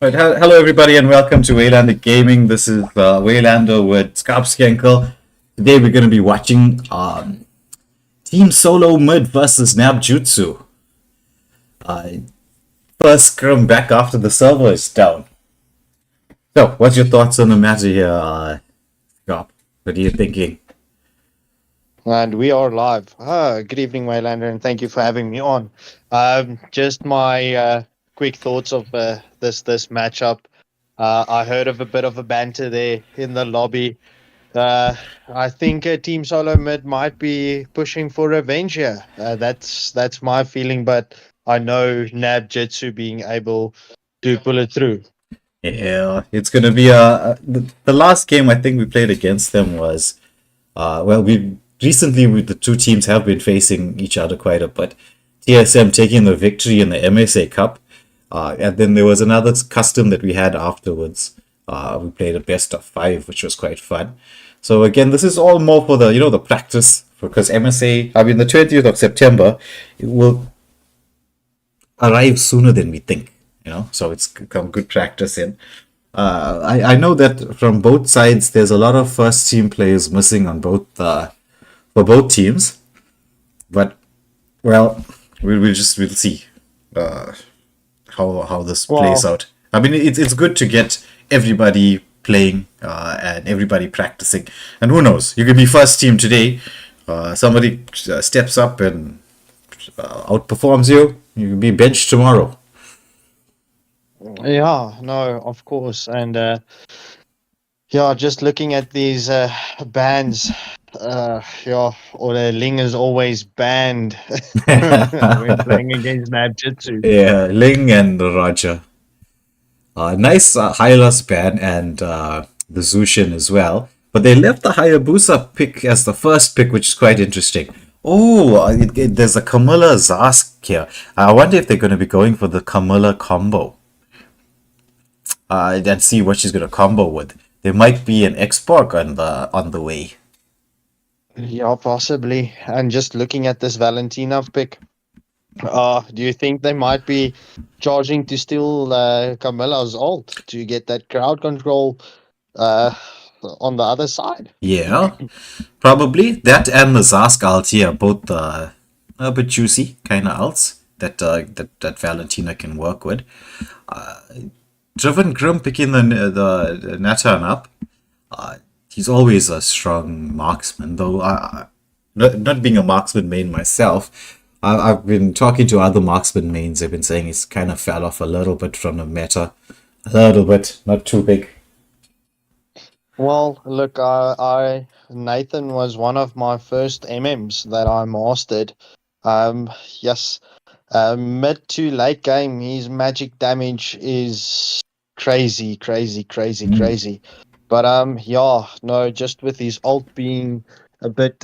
Right, hello everybody and welcome to Waylander Gaming. This is Waylander with Skarpskenkel. Today we're going to be watching Team Solo Mid versus Nabjutsu. Uh, First scrum back after the server is down. So, what's your thoughts on the matter here, Skarp? What are you thinking? And we are live. Good evening, Waylander, and thank you for having me on. Just my quick thoughts of this matchup. I heard of a bit of a banter there in the lobby. I think Team Solo Mid might be pushing for revenge here. That's my feeling, but I know Nabjutsu being able to pull it through. Yeah, it's going to be the last game I think we played against them was we recently the two teams have been facing each other quite a bit. TSM taking the victory in the MSA Cup, and then there was another custom that we had afterwards. We played a best of five, which was quite fun. So again, this is all more for the practice because MSA. I mean, the 20th of September, it will arrive sooner than we think. So it's come good practice in. I know that from both sides, there's a lot of first team players missing on for both teams, but well, we'll see uh, how this plays Well, out. I mean, it's good to get everybody playing and everybody practicing, and who knows, you could be first team today. Somebody steps up and outperforms you. You can be benched tomorrow. yeah, no, of course, and yeah, just looking at these bands, yeah, or the Ling is always banned when playing against Nabjutsu. Yeah, Ling and Roger. Nice Hylas ban and the Zushin as well. But they left the Hayabusa pick as the first pick, which is quite interesting. Oh, there's a Camilla Zask here. I wonder if they're going to be going for the Camilla combo and see what she's going to combo with. There might be an X-Borg on the way. Yeah, possibly. And just looking at this Valentina pick, do you think they might be charging to steal Camilla's ult to get that crowd control uh, on the other side? Yeah, probably that and the Zask ulti are both a bit juicy kind of ults that Valentina can work with. Driven Grim picking the Natan up. He's always a strong marksman, though. Not being a marksman main myself, I've been talking to other marksman mains. They've been saying he's kind of fell off a little bit from the meta, a little bit, not too big. Well, look, Nathan was one of my first MMs that I mastered. Yes, mid to late game, his magic damage is crazy, crazy, crazy, Mm. crazy. But yeah, no, just with his ult being a bit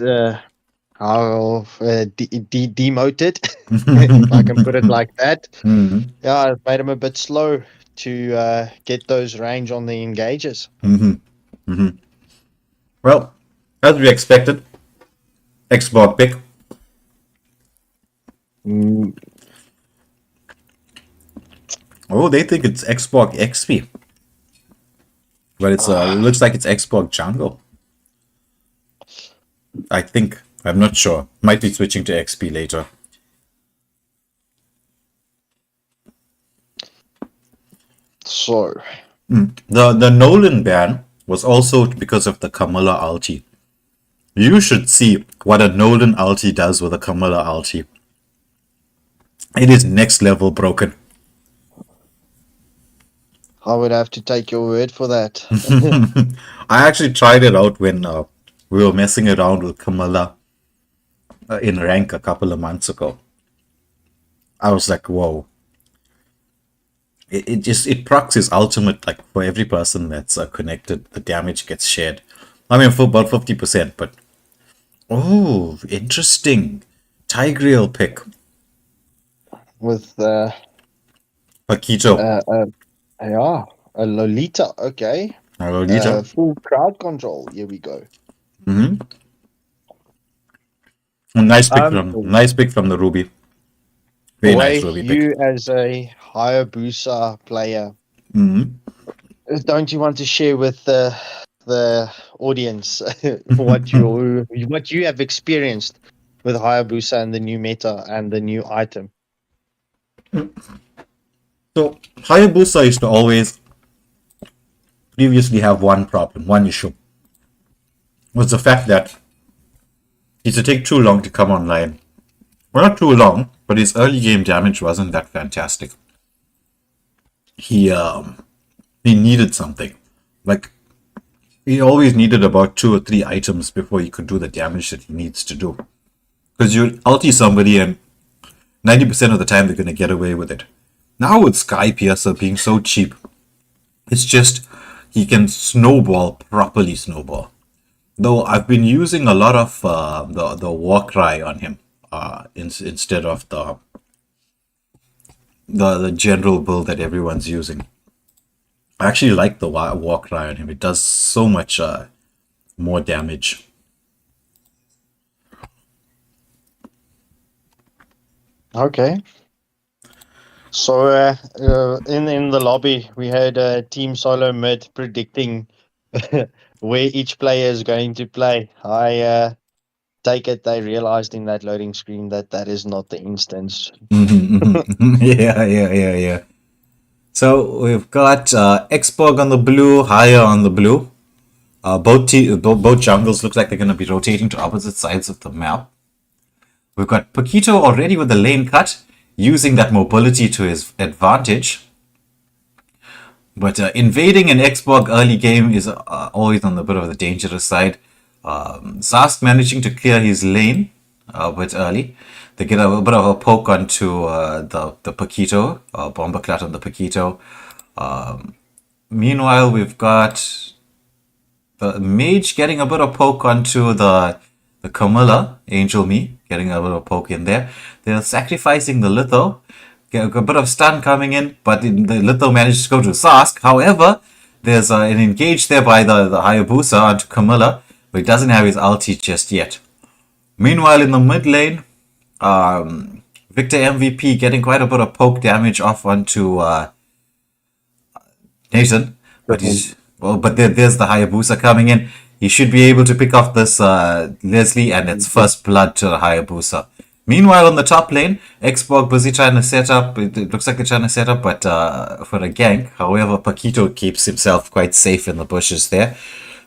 demoted, if I can put it like that. Mhm. Yeah, it made him a bit slow to get those range on the engages. Mhm. Mhm. Well, as we expected, Xbox pick. Mm, Oh, they think it's Xbox XP, but it's looks like it's Xbox Jungle. I think. I'm not sure. Might be switching to XP later. so. The Nolan ban was also because of the Camilla ulti. You should see what a Nolan ulti does with a Camilla ulti. It is next level broken. I would have to take your word for that. I actually tried it out when we were messing around with Camilla in rank a couple of months ago. I was like, whoa. It procs his ultimate like for every person that's connected. The damage gets shared. I mean, for about 50%, but oh, interesting. Tigreal pick. With Paquito. uh, yeah, a Lolita. Okay, Lolita. full crowd control. Here we go. Mm-hmm. So Nice pick from the Ruby. Very nice Way, Ruby pick. you as a Hayabusa player. Mhm. Don't you want to share with the audience what you have experienced with Hayabusa and the new meta and the new item? So Hayabusa used to always previously have one problem, one issue, was the fact that he used to take too long to come online. Well, not too long, but his early game damage wasn't that fantastic. He he needed something. Like he always needed about 2 or 3 items before he could do the damage that he needs to do. Because you ulti somebody and 90% of the time they're gonna get away with it. Now with Sky Piercer being so cheap, it's just he can snowball, properly snowball. Though I've been using a lot of the war cry on him instead of the general build that everyone's using. I actually like the war cry on him. It does so much more damage. Okay. So in the lobby, we had Team Solo Mid predicting where each player is going to play. I take it they realized in that loading screen that that is not the instance. Yeah, yeah, yeah, yeah. So we've got Xborg on the blue, Haya on the blue. Both jungles look like they're going to be rotating to opposite sides of the map. We've got Paquito already with the lane cut, using that mobility to his advantage. But invading an Xborg early game is always on the bit of the dangerous side. Sask managing to clear his lane a bit early. They get a bit of a poke onto the Paquito, Bombaclat on the Paquito. Meanwhile, we've got the Mage getting a bit of poke onto the Camilla, Angel Me, getting a little poke in there. They're sacrificing the Litho. Get a bit of stun coming in, but the Litho manages to go to Sask. However, there's an engage there by the Hayabusa onto Camilla, but he doesn't have his ulti just yet. Meanwhile, in the mid lane, Victor MVP getting quite a bit of poke damage off onto Nathan, but there's the Hayabusa coming in. He should be able to pick off this Leslie, and it's first blood to the Hayabusa. Meanwhile, on the top lane, Xborg busy trying to set up. It looks like they're trying to set up, but for a gank. However, Paquito keeps himself quite safe in the bushes there,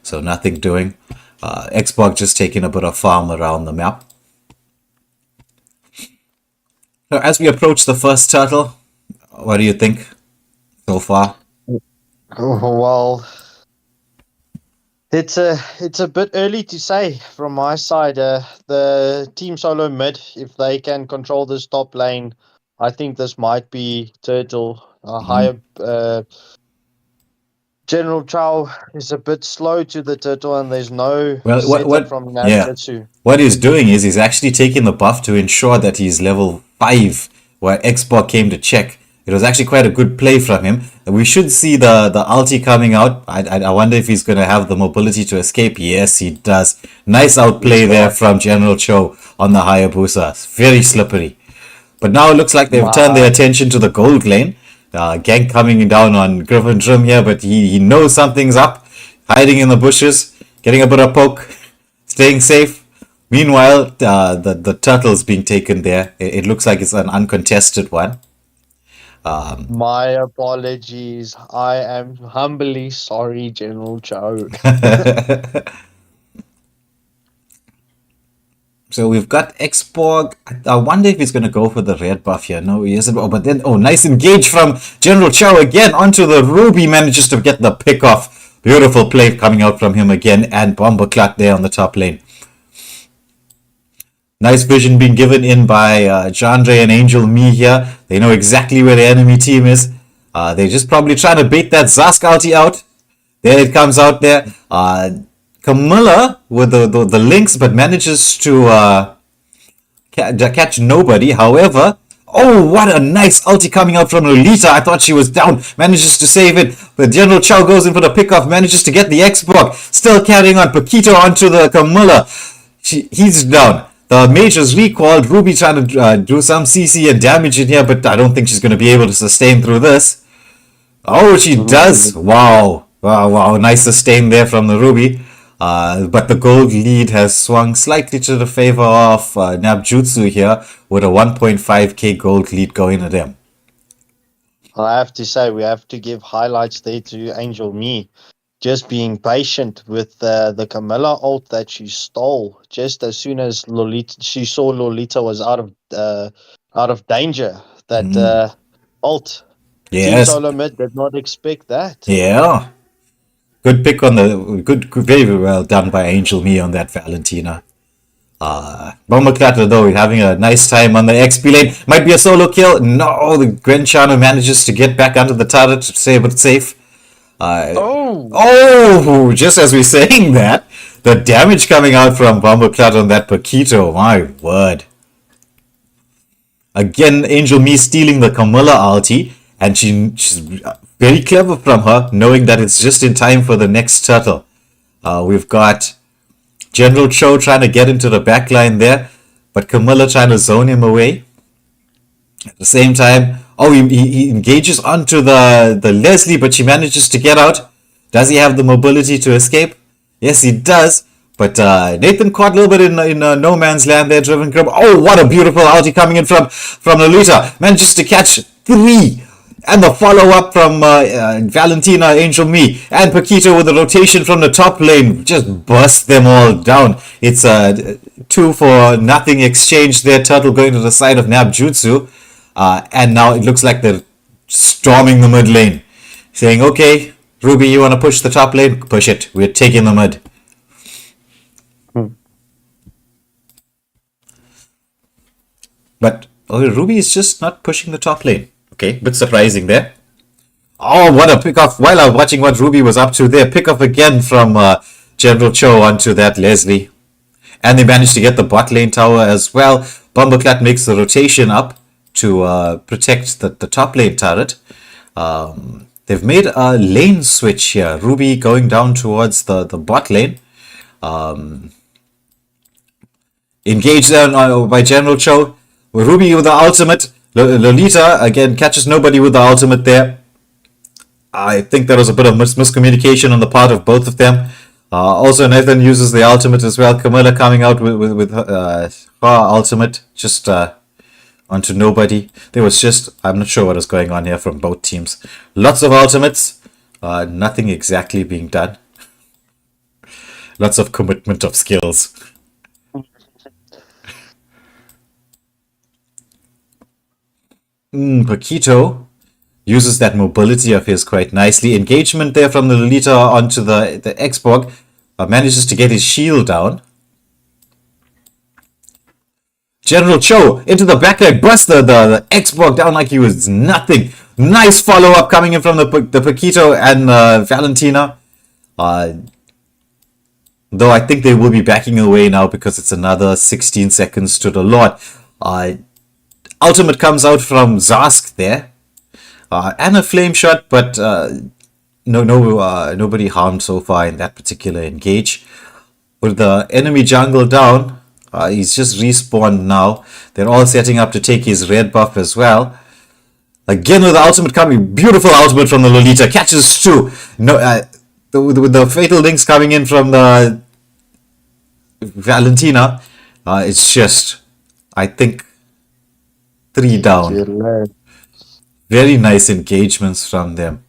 so nothing doing. Xborg just taking a bit of farm around the map. So as we approach the first turtle, what do you think so far? Oh, well, it's a bit early to say from my side. The Team Solo Mid, if they can control this top lane, I think this might be Turtle. Higher General Chow is a bit slow to the Turtle, and there's no Well, setup from yeah. Nabjutsu. What he's doing is he's actually taking the buff to ensure that he's level 5, where Xbox came to check. It was actually quite a good play from him. We should see the ulti coming out. I wonder if he's going to have the mobility to escape. Yes, he does. Nice outplay there from General Cho on the Hayabusa. Very slippery. But now it looks like they've turned their attention to the gold lane. Gank coming down on Griffin Drum here, but he knows something's up. Hiding in the bushes, getting a bit of poke, staying safe. Meanwhile, the turtle's being taken there. It looks like it's an uncontested one. My apologies. I am humbly sorry, General Cho. So we've got Xborg. I wonder if he's going to go for the red buff here. No, he isn't. Oh, but then, nice engage from General Chow again onto the Ruby. Manages to get the pick off. Beautiful play coming out from him again. And Bomberclat there on the top lane. Nice vision being given in by Jandre and Angel Me here. They know exactly where the enemy team is. They're just probably trying to bait that Zask ulti out. There it comes out there. Camilla with the links, but manages to catch nobody. However, oh, what a nice ulti coming out from Lolita. I thought she was down. Manages to save it. But General Chow goes in for the pickoff. Manages to get the Xbox. Still carrying on. Paquito onto the Camilla. He's down. The mage is recalled. Ruby trying to do some CC and damage in here, but I don't think she's going to be able to sustain through this. Oh, she does. Mm. Wow. Wow, wow. Nice sustain there from the Ruby. But the gold lead has swung slightly to the favor of Nabjutsu here with a 1.5k gold lead going to them. I have to say, we have to give highlights there to Angel Me. Just being patient with the Camilla ult that she stole just as soon as Lolita she saw Lolita was out of danger. That ult. Team Yes. Solo Mid did not expect that. Yeah. Good pick on the very well done by Angel Me on that Valentina. Bomber Clatter though having a nice time on the XP lane. Might be a solo kill. No, the Grenchana manages to get back under the turret to save it safe. Uh, Oh, oh, just as we're saying that, the damage coming out from Bomber Clatter on that Paquito, my word. Again, Angel Me stealing the Camilla ulti, and she's very clever from her, knowing that it's just in time for the next turtle. We've got General Cho trying to get into the back line there, but Camilla trying to zone him away. At the same time, oh, he engages onto the Leslie, but she manages to get out. Does he have the mobility to escape? Yes, he does. But Nathan caught a little bit in no man's land there, driven grab. Oh, what a beautiful ulti coming in from Lolita. Manages to catch three. And the follow-up from Valentina, Angel Me, and Paquito with the rotation from the top lane. Just bust them all down. It's a 2-for-nothing exchange there. Turtle going to the side of Nabjutsu. And now it looks like they're storming the mid lane. Saying, okay, Ruby, you want to push the top lane? Push it. We're taking the mid. But Ruby is just not pushing the top lane. Okay, bit surprising there. Oh, what a pick off. While I was watching what Ruby was up to there, pick off again from General Cho onto that Leslie. And they managed to get the bot lane tower as well. Bumbleclat makes the rotation up to protect the top lane turret. They've made a lane switch here. Ruby going down towards the bot lane. Engaged there by General Cho. Ruby with the ultimate. Lolita again catches nobody with the ultimate there. I think there was a bit of miscommunication on the part of both of them. Also, Nathan uses the ultimate as well. Camilla coming out with her ultimate just onto nobody. There was just, I'm not sure what is going on here from both teams. Lots of ultimates, nothing exactly being done. Lots of commitment of skills. Paquito uses that mobility of his quite nicely. Engagement there from the Lolita onto the Xborg. Manages to get his shield down. General Cho into the backline, busts the Xborg down like he was nothing. Nice follow-up coming in from the Paquito and Valentina. Though I think they will be backing away now because it's another 16 seconds to the Lord. Ultimate comes out from Zask there. And a flame shot, but nobody harmed so far in that particular engage. With the enemy jungle down, he's just respawned now. They're all setting up to take his red buff as well. Again with the ultimate coming, beautiful ultimate from the Lolita, catches two. No, with the fatal links coming in from the Valentina, it's just, I think, 3 down. Very nice engagements from them.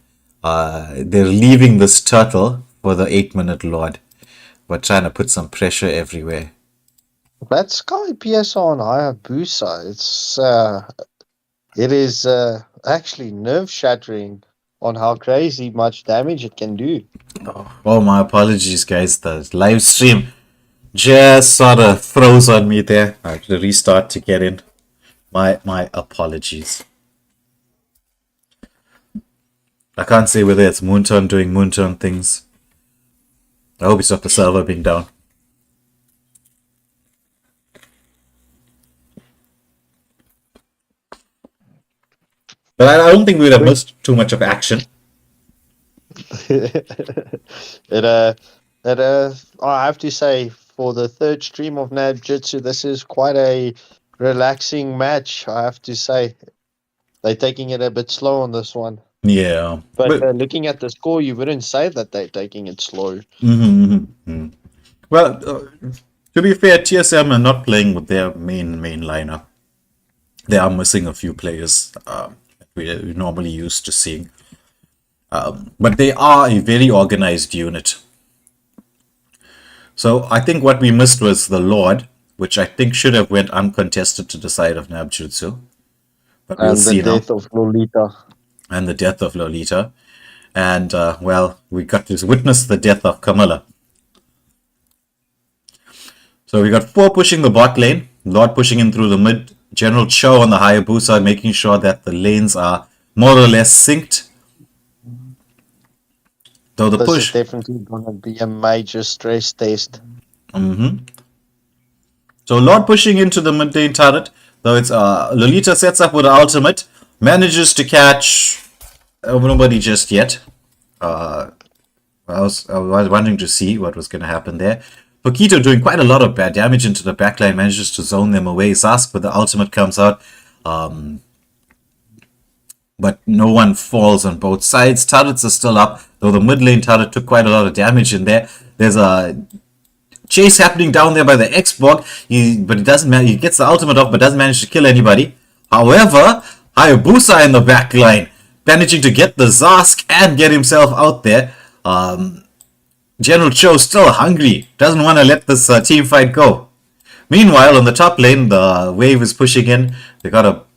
They're leaving this turtle for the 8-minute Lord. We're trying to put some pressure everywhere. That Sky PSR on Hayabusa, it is actually nerve shattering on how crazy much damage it can do. Oh, my apologies, guys. The live stream just sort of froze on me there. I had to restart to get in. My apologies. I can't say whether it's Moonton doing Moonton things. I hope it's not the server being down. But I don't think we would have missed too much of action. I have to say, for the third stream of Nabjutsu, this is quite a relaxing match. I have to say, they're taking it a bit slow on this one. Yeah. But But looking at the score, you wouldn't say that they're taking it slow. well, to be fair, TSM are not playing with their main lineup. They are missing a few players that we normally used to seeing. But they are a very organized unit. So I think what we missed was the Lord, which I think should have went uncontested to the side of Nabjutsu. But we'll And the see now. death of Lolita. And the death of Lolita. And, well, we got to witness the death of Kamala. So we got 4 pushing the bot lane, Lord pushing in through the mid, General Cho on the Hayabusa, making sure that the lanes are more or less synced. Though the This is push... definitely going to be a major stress test. So Lord pushing into the mid lane turret, though it's Lolita sets up with the ultimate, manages to catch nobody just yet. I was wanting to see what was going to happen there. Pokito doing quite a lot of bad damage into the backline, manages to zone them away. Zask with the ultimate comes out. But no one falls on both sides. Turrets are still up, though the mid lane turret took quite a lot of damage in there. There's a chase happening down there by the Xborg, but he doesn't. He gets the ultimate off, but doesn't manage to kill anybody. However, Hayabusa in the back line, managing to get the Zask and get himself out there. General Cho still hungry, doesn't want to let this team fight go. Meanwhile, on the top lane, the wave is pushing in. They got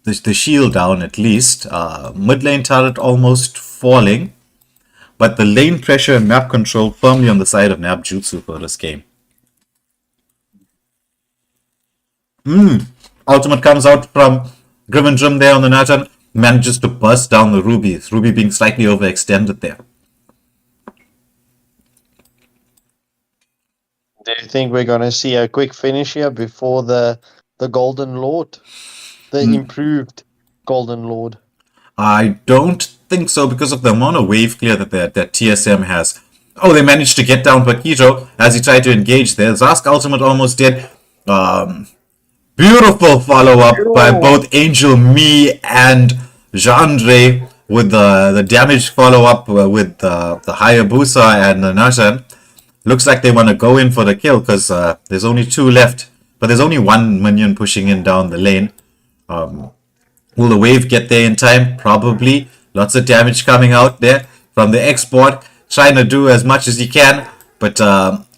the shield down at least. Mid lane turret almost falling. But the lane pressure and map control firmly on the side of Nabjutsu for this game. Ultimate comes out from Grivendrim there on the Nathan. Manages to burst down the Ruby. Ruby being slightly overextended there. Do you think we're going to see a quick finish here before the Golden Lord? The improved Golden Lord? I don't think so because of the amount of wave clear that TSM has. Oh, they managed to get down Paquito as he tried to engage there. Zask ultimate almost dead. Beautiful follow-up by both Angel Me and Jandre with the damage follow-up with the Hayabusa and the Nashan. Looks like they want to go in for the kill because there's only 2 left. But there's only 1 minion pushing in down the lane. Will the wave get there in time? Probably. Lots of damage coming out there from the export. Trying to do as much as he can. But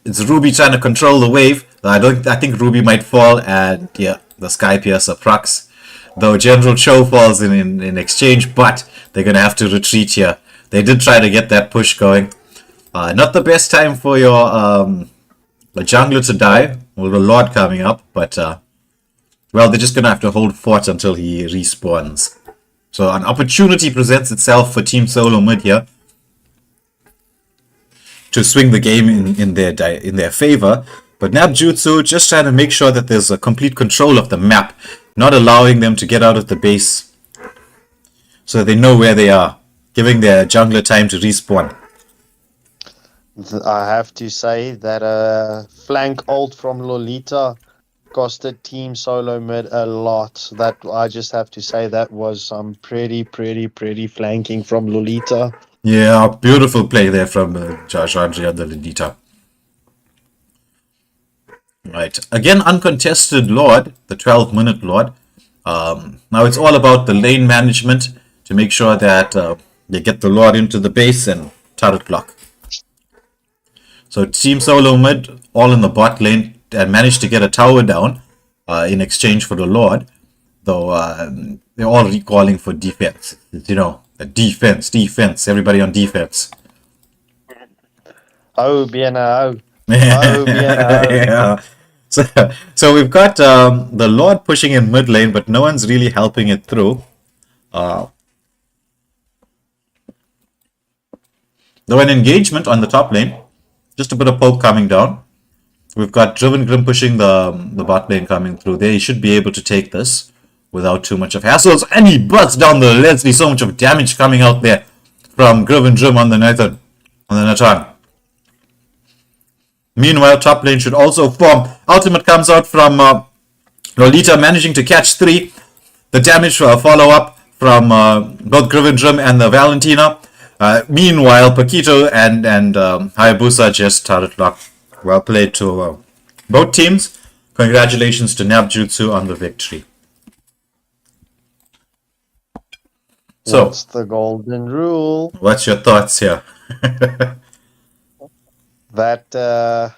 it's Ruby trying to control the wave. I think Ruby might fall. And yeah, the Sky Piercer procs. Though General Cho falls in exchange. But they're going to have to retreat here. They did try to get that push going. Not the best time for your the jungler to die. With the Lord coming up. But well, they're just going to have to hold fort until he respawns. So an opportunity presents itself for Team Solo Mid here to swing the game in their favor. But Nabjutsu just trying to make sure that there's a complete control of the map, not allowing them to get out of the base so they know where they are, giving their jungler time to respawn. I have to say that a flank ult from Lolita costed Team Solo Mid a lot. That I just have to say that was some pretty flanking from Lolita. Yeah, beautiful play there from Josh Andre and the Lolita. Right, again uncontested Lord, the 12-minute Lord. Now it's all about the lane management to make sure that they get the Lord into the base and turret block. So Team Solo Mid all in the bot lane and managed to get a tower down in exchange for the Lord. Though they're all recalling for defense. You know, defense. Everybody on defense. Oh, bien, oh. Yeah. So we've got the Lord pushing in mid lane, but no one's really helping it through. Though an engagement on the top lane. Just a bit of poke coming down. We've got Driven Grim pushing the bot lane coming through there. He should be able to take this without too much of hassles. And he busts down the Leslie. So much of damage coming out there from Driven Grim on the Nathan. Meanwhile, top lane should also form. Ultimate comes out from Lolita managing to catch 3. The damage follow-up from both Grivendrim and the Valentina. Meanwhile, Paquito and Hayabusa just started luck. Well played to both teams. Congratulations to Nabjutsu on the victory. So, What's the golden rule? what's your thoughts here? That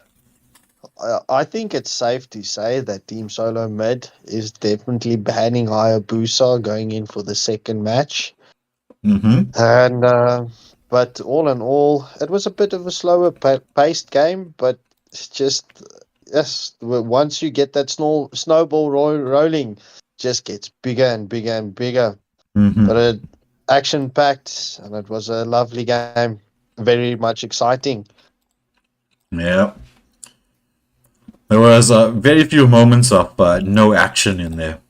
I think it's safe to say that Team Solo Mid is definitely banning Hayabusa going in for the second match. Mm-hmm. And but all in all, it was a bit of a slower paced game. But it's just yes, once you get that snowball rolling, just gets bigger and bigger and bigger. Mm-hmm. But it action packed, and it was a lovely game, very much exciting. Yeah. There was very few moments of no action in there.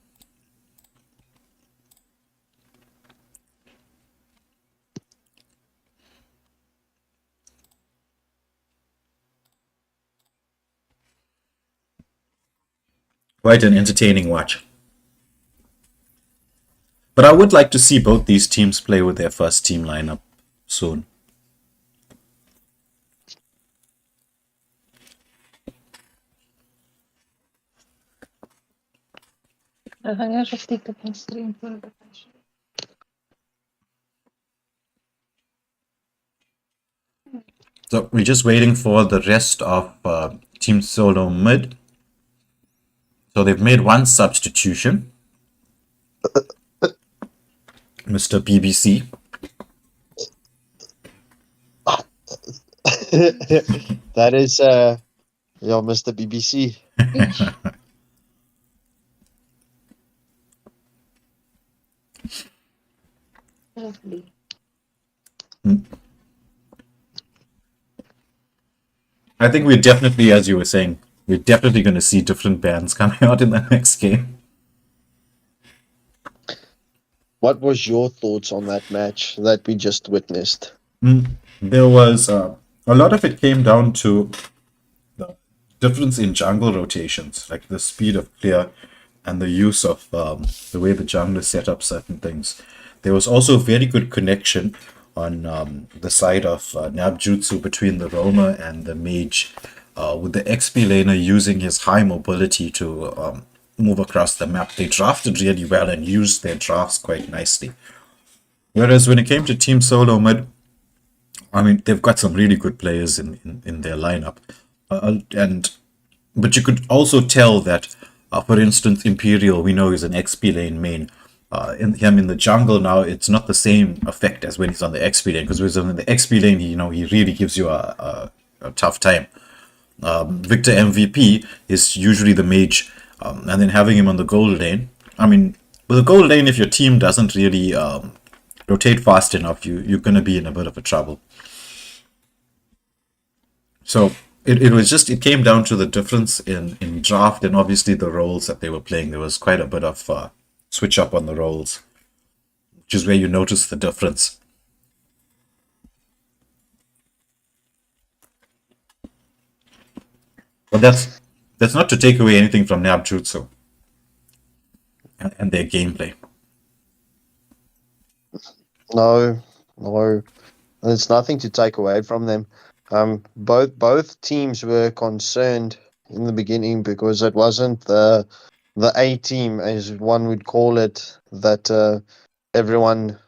Quite an entertaining watch. But I would like to see both these teams play with their first team lineup soon. So we're just waiting for the rest of Team Solo Mid. So they've made one substitution. Mr. BBC. That is your Mr. BBC. I think we're definitely, as you were saying, we're definitely going to see different bands coming out in the next game. What was your thoughts on that match that we just witnessed? There was a lot of it came down to the difference in jungle rotations, like the speed of clear and the use of the way the jungler set up certain things. There was also very good connection on the side of Nabjutsu between the roamer and the mage, with the XP laner using his high mobility to move across the map. They drafted really well and used their drafts quite nicely. Whereas when it came to Team Solo Mid, I mean, they've got some really good players in their lineup. But you could also tell that, for instance, Imperial, we know is an XP lane main. In the jungle now, it's not the same effect as when he's on the XP lane, because when in the XP lane, he really gives you a tough time. Victor MVP is usually the mage, and then having him on the gold lane. I mean, with the gold lane, if your team doesn't really rotate fast enough, you're going to be in a bit of a trouble. So it came down to the difference in draft and obviously the roles that they were playing. There was quite a bit of switch up on the roles, which is where you notice the difference. But that's not to take away anything from Nabjutsu and their gameplay. No, there's nothing to take away from them. Both teams were concerned in the beginning because it wasn't the A team, as one would call it, that everyone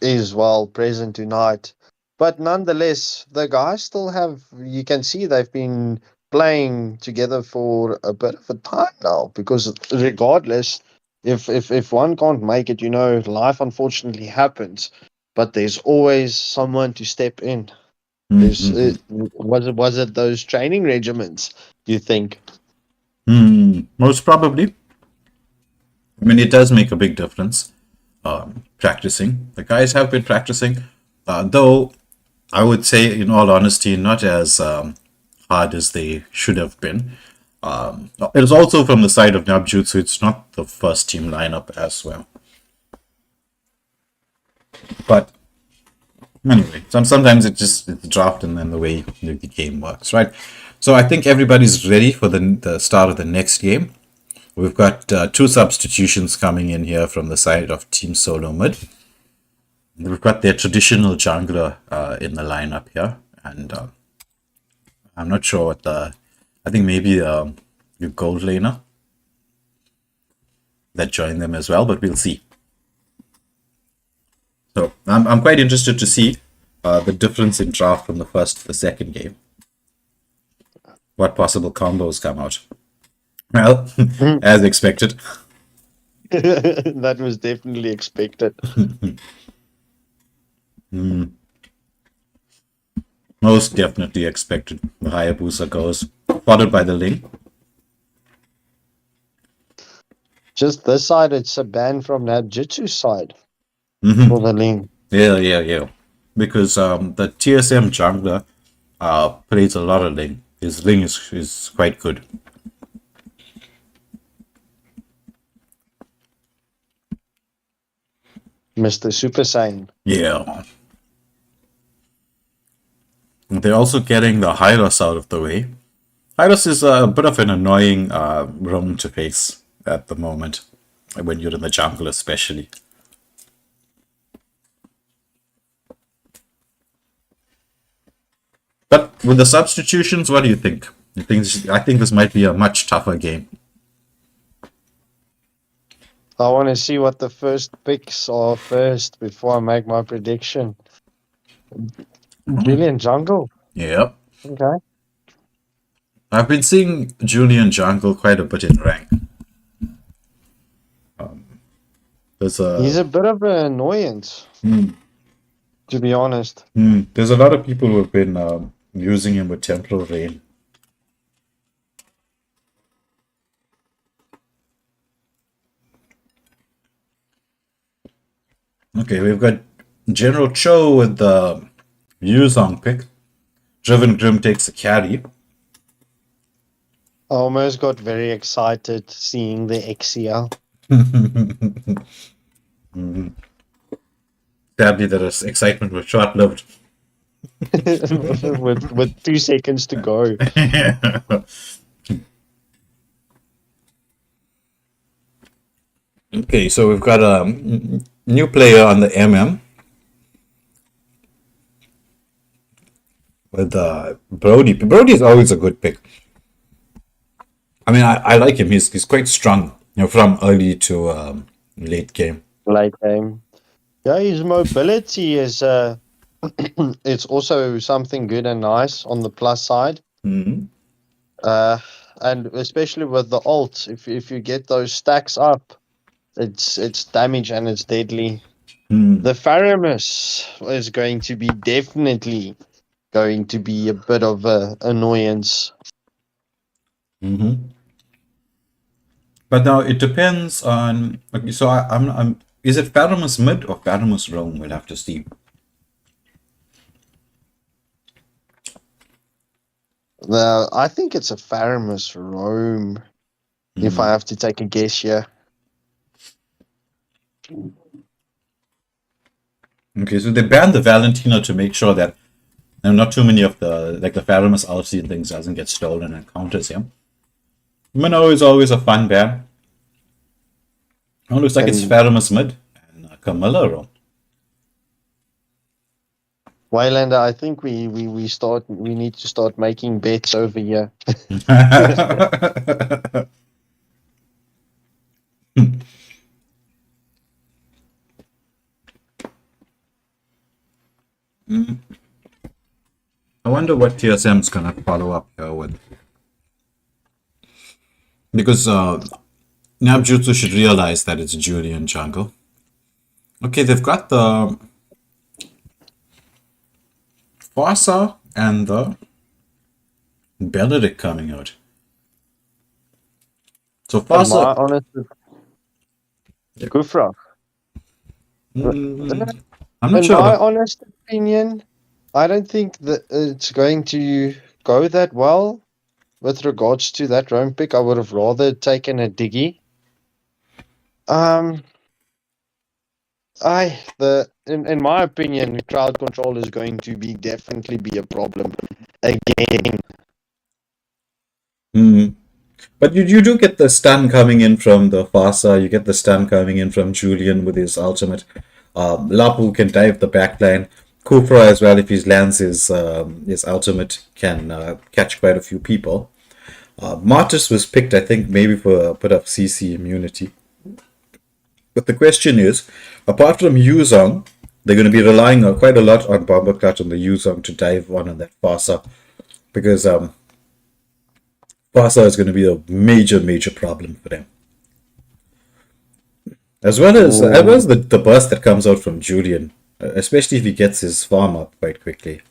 is well present tonight. But nonetheless, the guys still have. You can see they've been playing together for a bit of a time now. Because regardless, if one can't make it, life unfortunately happens. But there's always someone to step in. Was it those training regimens, you think? Most probably. I mean, it does make a big difference. Practicing. The guys have been practicing, though I would say, in all honesty, not as hard as they should have been. It is also from the side of Nabjutsu. It's not the first team lineup as well. But anyway, sometimes it's the draft and then the way the game works, right? So I think everybody's ready for the start of the next game. We've got two substitutions coming in here from the side of Team Solo Mid. We've got their traditional jungler in the lineup here, and I'm not sure what I think maybe your gold laner that joined them as well, but we'll see. So I'm quite interested to see the difference in draft from the first to the second game. What possible combos come out? Well, as expected. That was definitely expected. Most definitely expected. The Hayabusa goes, followed by the Ling. Just this side, it's a ban from Nabjutsu side for the Ling. Yeah. Because the TSM jungler plays a lot of Ling. His Ling is quite good. Mr. Super Saiyan. Yeah. They're also getting the Hylos out of the way. Hylos is a bit of an annoying roam to face at the moment, when you're in the jungle especially. But with the substitutions, what do you think? I think this might be a much tougher game. I want to see what the first picks are first before I make my prediction. Julian Jungle. Yeah. Okay. I've been seeing Julian Jungle quite a bit in rank. He's a bit of an annoyance, to be honest. There's a lot of people who have been using him with Temporal Rain. Okay, we've got General Cho with the Yuzong pick. Driven Grim takes the carry. I almost got very excited seeing the XCL. Sadly, that excitement was short-lived. with 2 seconds to go. Okay, so we've got a new player on the MM with Brody. Brody is always a good pick. I mean, I like him. He's quite strong, from early to late game. Late game. Yeah, his mobility is it's also something good and nice on the plus side. Mm-hmm. And especially with the ult, if you get those stacks up, it's damage and it's deadly. The Faramus is going to be definitely going to be a bit of a annoyance. But now it depends on. Okay, so I'm. Is it Faramus mid or Faramus roam? We'll have to see. I think it's a Faramus roam. If I have to take a guess here. Okay, so they banned the Valentina to make sure that not too many of the Faramus ulti and things doesn't get stolen and counters him. Minnow is always a fun ban. Oh, looks like it's Faramus mid and Camilla roam. Waylander, I think we need to start making bets over here. I wonder what TSM's gonna follow up here with. Because Nabjutsu should realize that it's Julian jungle. Okay, they've got the Farsa and the Benedict coming out. So Farsa. Gufra. I'm not In sure. my honest opinion, I don't think that it's going to go that well. With regards to that roam pick, I would have rather taken a Diggy. In my opinion, crowd control is going to definitely be a problem again. But But you do get the stun coming in from the Fasa, you get the stun coming in from Julian with his ultimate. Lapu can dive the backline. Kufra as well, if he lands his ultimate, can catch quite a few people. Martis was picked, I think, maybe for a bit of CC immunity. But the question is, apart from Yuzong, they're going to be relying quite a lot on Bomber Clutch and the Yuzong to dive one on that Fasa. Because Fasa is going to be a major problem for them. As well as the burst that comes out from Julian, especially if he gets his farm up quite quickly.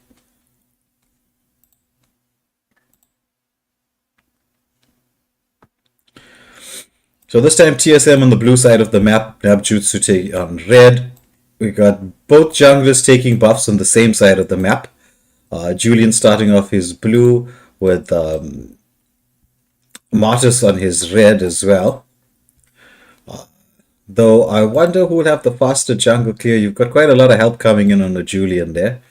So this time TSM on the blue side of the map, Nabjutsu take on red. We got both junglers taking buffs on the same side of the map. Julian starting off his blue with Martis on his red as well. Though I wonder who will have the faster jungle clear. You've got quite a lot of help coming in on the Julian there.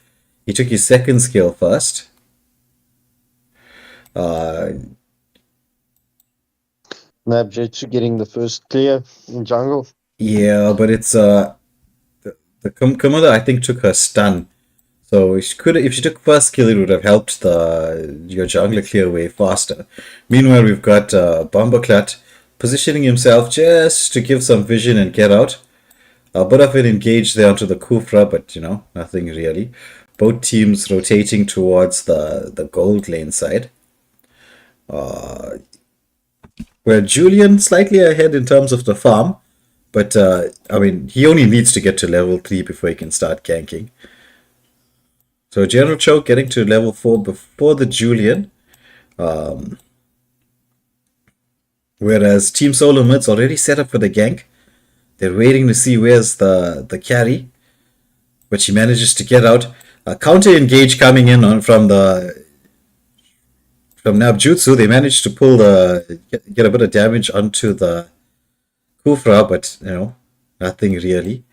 He took his second skill first. Nabjutsu getting the first clear in jungle. Yeah, but it's the Kamala I think took her stun. So she could, if she took first kill, it would have helped your jungler clear way faster. Meanwhile, we've got Bumbleclat positioning himself just to give some vision and get out. A bit of an engage there onto the Kufra, but nothing really. Both teams rotating towards the gold lane side. Where Julian slightly ahead in terms of the farm, but I mean, he only needs to get to level 3 before he can start ganking. So General Choke getting to level 4 before the Julian. Whereas Team Solo Mid's already set up for the gank. They're waiting to see where's the carry. But she manages to get out. Counter engage coming in from Nabjutsu. They managed to pull get a bit of damage onto the Kufra, but nothing really.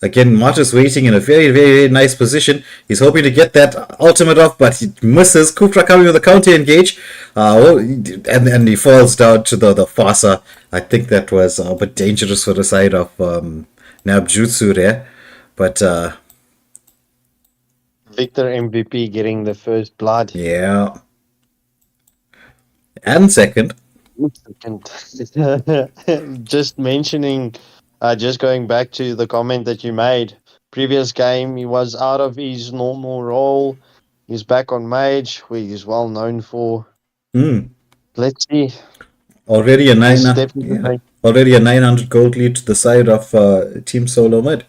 Again, Martis waiting in a very nice position. He's hoping to get that ultimate off, but he misses. Kufra coming with a counter engage. And he falls down to the Fasa. I think that was a bit dangerous for the side of Nabjutsu there. But Victor MVP getting the first blood. Yeah. And second. Just mentioning, just going back to the comment that you made. Previous game, he was out of his normal role. He's back on Mage, where he's well known for. Let's see. Already a 900 gold lead to the side of Team Solo Mid.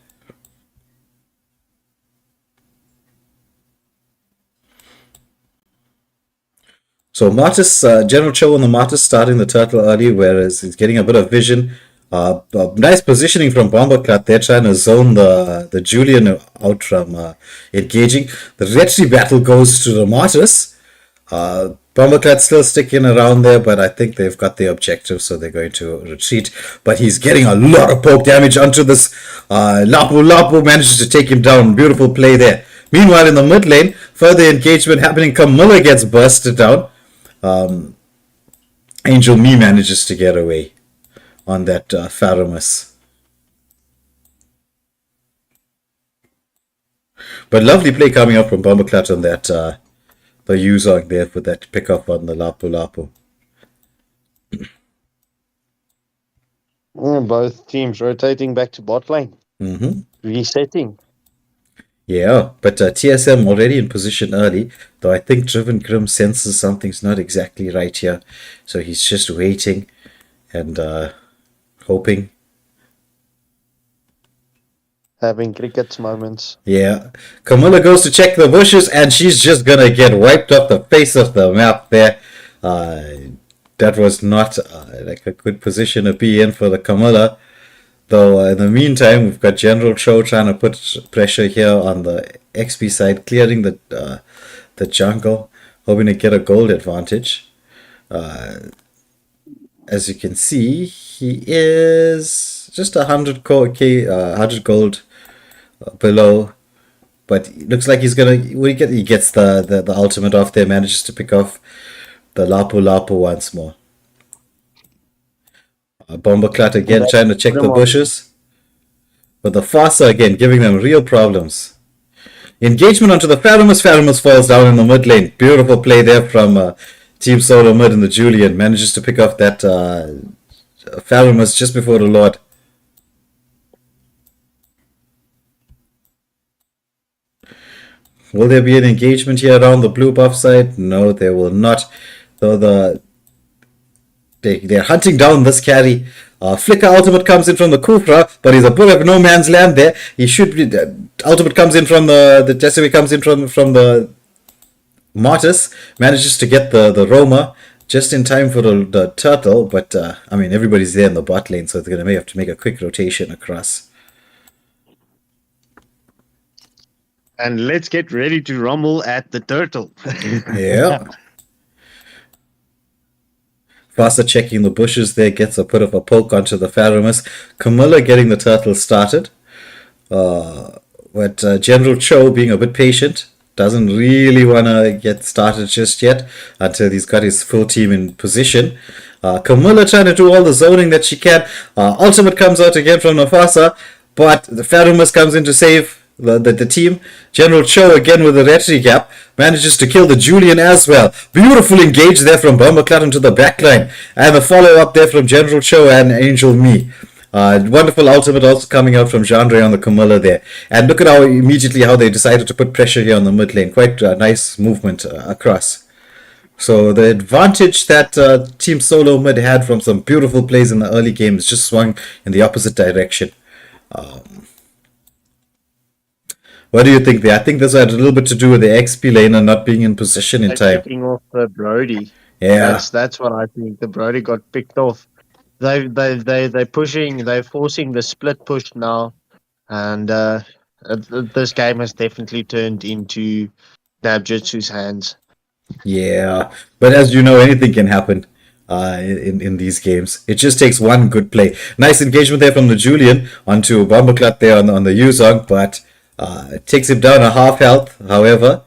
So Martis, General Cho and the Martis starting the turtle early, whereas he's getting a bit of vision. Nice positioning from Bomberclat. They're trying to zone the Julian out from engaging. The Retri battle goes to the Martis. Bomberclat's still sticking around there, but I think they've got the objective, so they're going to retreat. But he's getting a lot of poke damage onto this. Lapu manages to take him down. Beautiful play there. Meanwhile, in the mid lane, further engagement happening. Camilla gets bursted down. Angel Me manages to get away on that Pharamus. But lovely play coming up from Bomberclat on that the Yuzong there for that pickup on the Lapu. Both teams rotating back to bot lane. Resetting. Yeah, but TSM already in position early, though I think Driven Grim senses something's not exactly right here. So he's just waiting and hoping. Having cricket's moments. Yeah. Camilla goes to check the bushes and she's just gonna get wiped off the face of the map there. That was not like a good position to be in for the Camilla. Though in the meantime, we've got General Cho trying to put pressure here on the XP side, clearing the jungle, hoping to get a gold advantage. As you can see, he is just 100 gold below, but it looks like he's gonna. He gets the ultimate off there, manages to pick off the Lapu once more. Bomboclat And again they trying to put check the him on. bushes. But the Fasa again giving them real problems. Engagement onto the Faramus. Faramus falls down in the mid lane. Beautiful play there from Team Solo Mid, and the Julian manages to pick off that Faramus just before the Lord. Will there be an engagement here around the blue buff side? No, there will not. Though they're hunting down this carry. Flicker ultimate comes in from the Kufra, but he's a bit of no man's land there. He should be. Ultimate comes in from the Jessuit comes in from the Mortis, manages to get the Roma just in time for the turtle, but I mean everybody's there in the bot lane, so they're gonna have to make a quick rotation across. And let's get ready to rumble at the turtle. Yeah. Faster checking the bushes there, gets a bit of a poke onto the Faramus. Camilla getting the turtle started. But General Cho being a bit patient, doesn't really want to get started just yet until he's got his full team in position. Camilla trying to do all the zoning that she can. Ultimate comes out again from Nafasa, but the Faramus comes in to save the team. General Cho again with the retry gap manages to kill the Julian as well. Beautiful engage there from Bomboclat into the backline, and the follow up there from General Cho and Angel Me. Wonderful ultimate also coming out from Jandre on the Camilla there. And look at how immediately how they decided to put pressure here on the mid lane. Quite a nice movement across. So the advantage that Team Solo Mid had from some beautiful plays in the early games just swung in the opposite direction. What do you think there? I think this had a little bit to do with the XP laner not being in position in They're time. picking off the Brody. Yeah. That's what I think. The Brody got picked off. They're pushing. They're forcing the split push now, and this game has definitely turned into Nabjutsu's hands. Yeah, but as you know, anything can happen in these games. It just takes one good play. Nice engagement there from the Julian onto Bomboclat there on the Yuzong, but it takes him down a half health. However,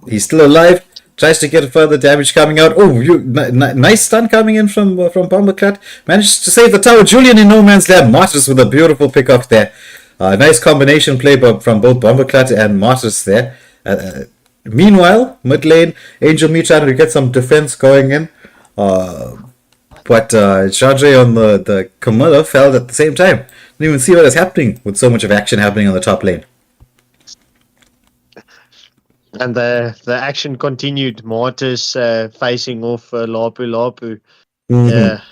he's still alive. Tries to get further damage coming out. Oh, nice stun coming in from Bomboclat. Manages to save the tower. Julian in no man's land. Martyrs with a beautiful pick off there. Nice combination play from both Bomboclat and Martyrs there. Meanwhile, mid lane, Angel Me trying to get some defense going in. But Chandre on the Camilla fell at the same time. Didn't even see what was happening with so much of action happening on the top lane. And the action continued. Mortis facing off Lapu Lapu. Yeah.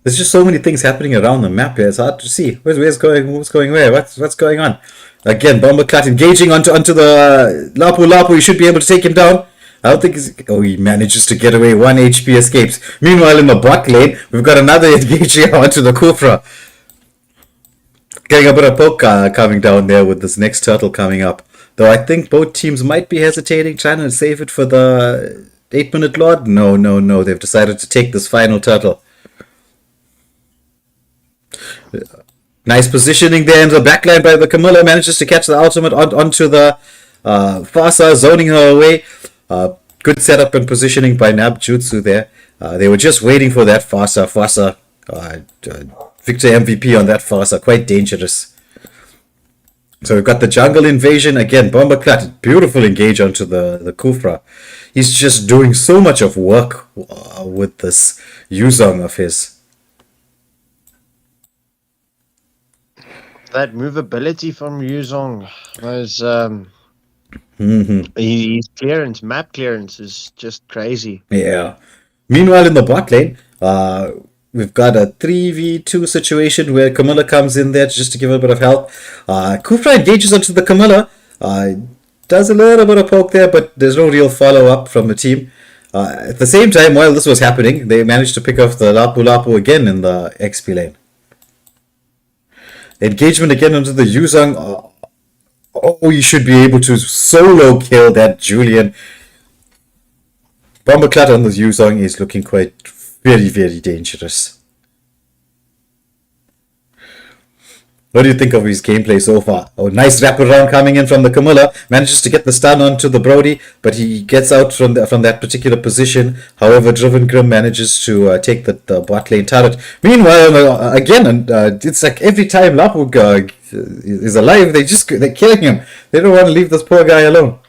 There's just so many things happening around the map here. It's hard to see what's going where. What's going on? Again, Bomboclat engaging onto the Lapu Lapu. He should be able to take him down. I don't think he's... Oh, he manages to get away. 1 HP escapes. Meanwhile, in the bot lane, we've got another engaging onto the Kufra. Getting a bit of poke coming down there with this next turtle coming up. Though I think both teams might be hesitating, trying to save it for the 8-minute Lord. No. They've decided to take this final turtle. Nice positioning there in the backline by the Camilla. Manages to catch the ultimate onto the Fasa, zoning her away. Good setup and positioning by Nabjutsu there. They were just waiting for that Fasa. Victor MVP on that Fasa. Quite dangerous. So we've got the jungle invasion. Again, Bomboclat. Beautiful engage onto the Kufra. He's just doing so much of work with this Yuzong of his. That movability from Yuzong was his clearance, map clearance is just crazy. Yeah. Meanwhile, in the bot lane, we've got a 3v2 situation where Camilla comes in there just to give a bit of help. Kufra engages onto the Camilla. Does a little bit of poke there, but there's no real follow-up from the team. At the same time, while this was happening, they managed to pick off the Lapu Lapu again in the XP lane. Engagement again onto the Yuzong. Oh, you should be able to solo kill that Julian. Bomboclat on the Yuzong is looking quite very dangerous. What do you think of his gameplay so far? Oh, nice wraparound coming in from the Camilla. Manages to get the stun onto the Brody, but he gets out from that particular position. However, Driven Grim manages to take the bot lane turret. Meanwhile, again, it's like every time Lapu is alive, they're killing him. They don't want to leave this poor guy alone.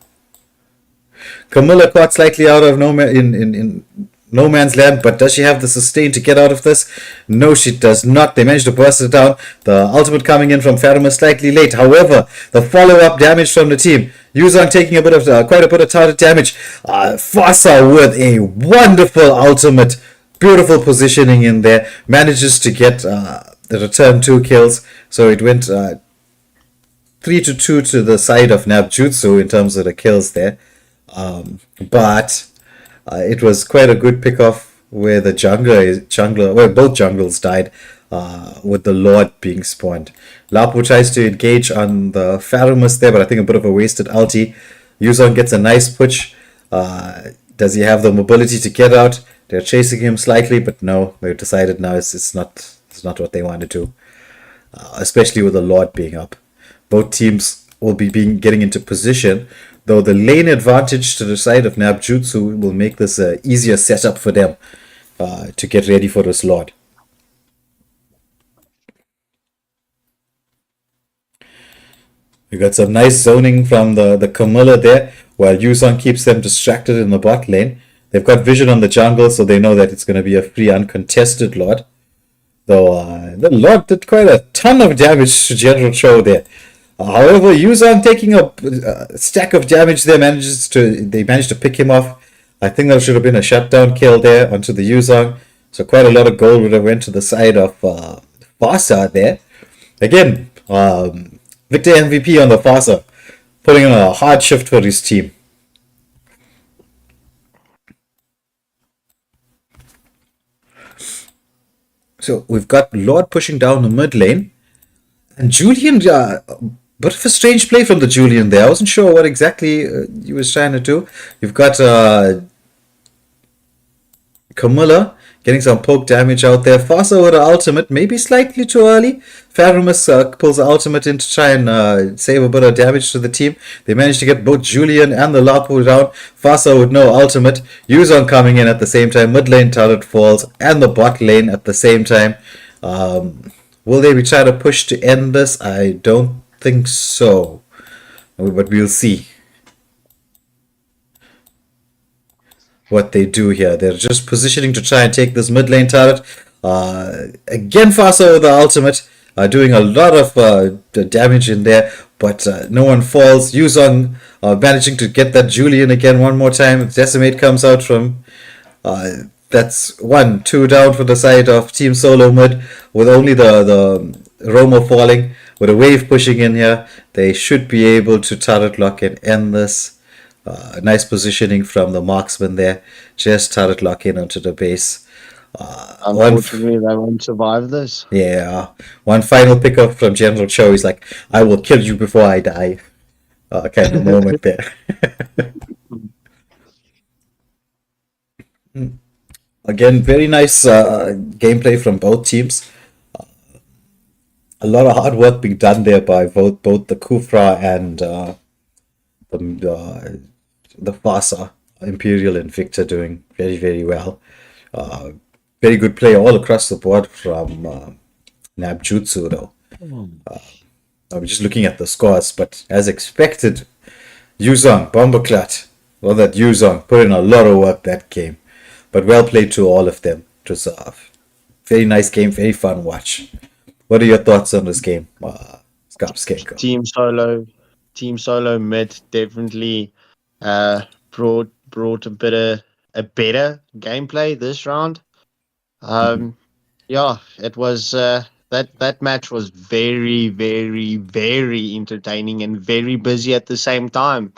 Camilla caught slightly out of in no man's land, but does she have the sustain to get out of this? No, she does not. They managed to burst it down. The ultimate coming in from Fatima slightly late. However, the follow-up damage from the team. Yuzong taking quite a bit of target damage. Fasa with a wonderful ultimate. Beautiful positioning in there. Manages to get the return 2 kills. So it went 3-2 to the side of Nabjutsu in terms of the kills there. But it was quite a good pick-off where where both jungles died with the Lord being spawned. Lapu tries to engage on the Faramus there, but I think a bit of a wasted ulti. Yuzong gets a nice push. Does he have the mobility to get out? They're chasing him slightly, but no, they've decided now it's not what they want to do. Especially with the Lord being up. Both teams will be getting into position, though the lane advantage to the side of Nabjutsu will make this an easier setup for them to get ready for this Lord. We got some nice zoning from the Camilla there, while Yuzong keeps them distracted in the bot lane. They've got vision on the jungle, so they know that it's going to be a free, uncontested Lord. Though the Lord did quite a ton of damage to General Cho there. However, Yuzong taking a stack of damage there, they managed to pick him off. I think that should have been a shutdown kill there onto the Yuzong. So quite a lot of gold would have went to the side of Fasa there. Again, Victor MVP on the Fasa, putting in a hard shift for his team. So we've got Lord pushing down the mid lane. And Julian, bit of a strange play from the Julian there. I wasn't sure what exactly he was trying to do. You've got Camilla getting some poke damage out there. Fasa with her ultimate, maybe slightly too early. Faramus pulls the ultimate in to try and save a bit of damage to the team. They managed to get both Julian and the Lapu down. Fasa with no ultimate. Yuzong coming in at the same time. Mid lane turret falls and the bot lane at the same time. Will they be trying to push to end this? I don't think so, but we'll see what they do here. They're just positioning to try and take this mid lane turret. Again, Fasa with the ultimate, doing a lot of damage in there, but no one falls. Yuzong managing to get that Julian again one more time. Decimate comes out from... that's 1-2 down for the side of Team Solo Mid, with only the Romo falling. With a wave pushing in here, they should be able to turret lock and end this. Nice positioning from the marksman there. Just turret lock in onto the base. Unfortunately, they won't survive this. Yeah. One final pickup from General Cho. He's like, I will kill you before I die. Kind of moment there. Again, very nice gameplay from both teams. A lot of hard work being done there by both the Kufra and the Fasa, Imperial and Victor doing very, very well. Very good play all across the board from Nabjutsu though. I'm just looking at the scores, but as expected, Yuzong, Bomberclat, well, that Yuzong put in a lot of work that game. But well played to all of them. It was a very nice game, very fun watch. What are your thoughts on this game, Skenko? Team Solo Mid definitely brought a better gameplay this round. Yeah, it was that match was very, very, very entertaining and very busy at the same time.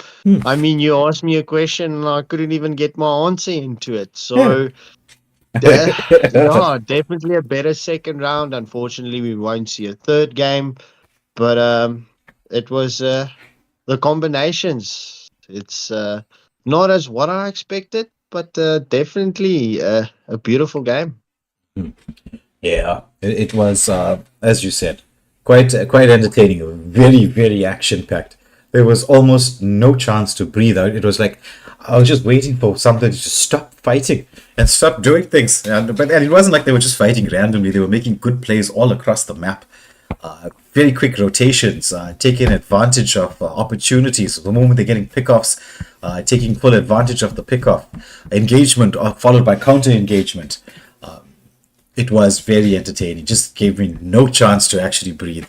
I mean, you asked me a question and I couldn't even get my answer into it. So, yeah, definitely a better second round. Unfortunately, we won't see a third game, but it was the combinations. It's not as what I expected, but definitely a beautiful game. Yeah, it was, as you said, quite entertaining. Very very action packed. There was almost no chance to breathe out. It was like I was just waiting for something to just stop fighting and stop doing things. And it wasn't like they were just fighting randomly. They were making good plays all across the map. Very quick rotations, taking advantage of opportunities. The moment they're getting pickoffs, taking full advantage of the pickoff. Engagement followed by counter engagement. It was very entertaining. Just gave me no chance to actually breathe.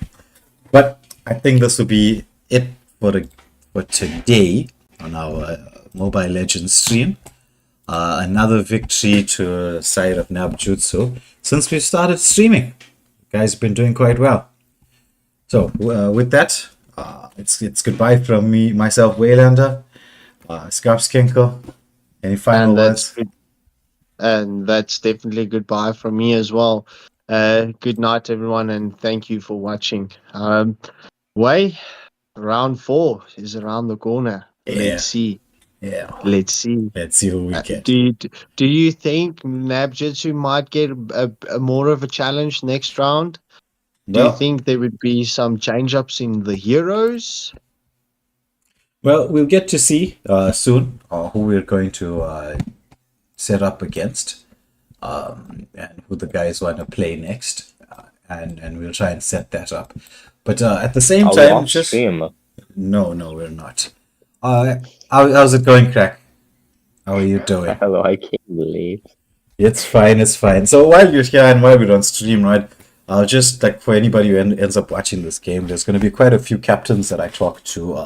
But I think this will be it for today on our Mobile Legends stream. Another victory to the side of Nabjutsu since we started streaming. Guys been doing quite well. So with that, it's goodbye from me, myself, Waylander, Skarpskenko. Any final And words? that's definitely goodbye from me as well. Good night, everyone, and thank you for watching. Way round 4 is around the corner. Yeah, Let's see. yeah. Let's see. Let's see who we get. Do you think Nabjutsu might get a more of a challenge next round? Do you Well, think there would be some change ups in the heroes? well, we'll get to see soon who we're going to set up against, and who the guys want to play next, and we'll try and set that up. But at the same Are we time, on just stream? no, we're not. How's it going, Crack? How are you doing? Hello, I can't believe. It's fine, it's fine. So while you're here and while we're on stream, right? I'll just like for anybody who ends up watching this game, there's going to be quite a few captains that I talk to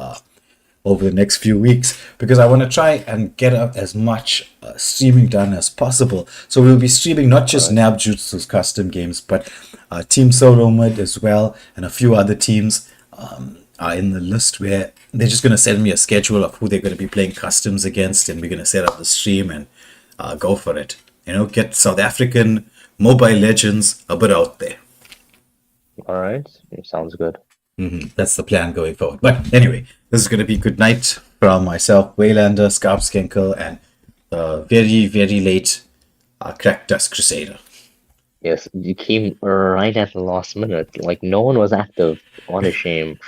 over the next few weeks because I want to try and get up as much streaming done as possible. So we'll be streaming not just Nabjutsu's custom games, but Team Solo Mud as well, and a few other teams are in the list where they're just going to send me a schedule of who they're going to be playing customs against, and we're going to set up the stream and go for it. You know, get South African Mobile Legends a bit out there. All right, sounds good. That's the plan going forward. But anyway, this is going to be good night from myself, Waylander, Skarpskenkel, and the very, very late Crack Dust Crusader. Yes, you came right at the last minute. Like no one was active. What a shame.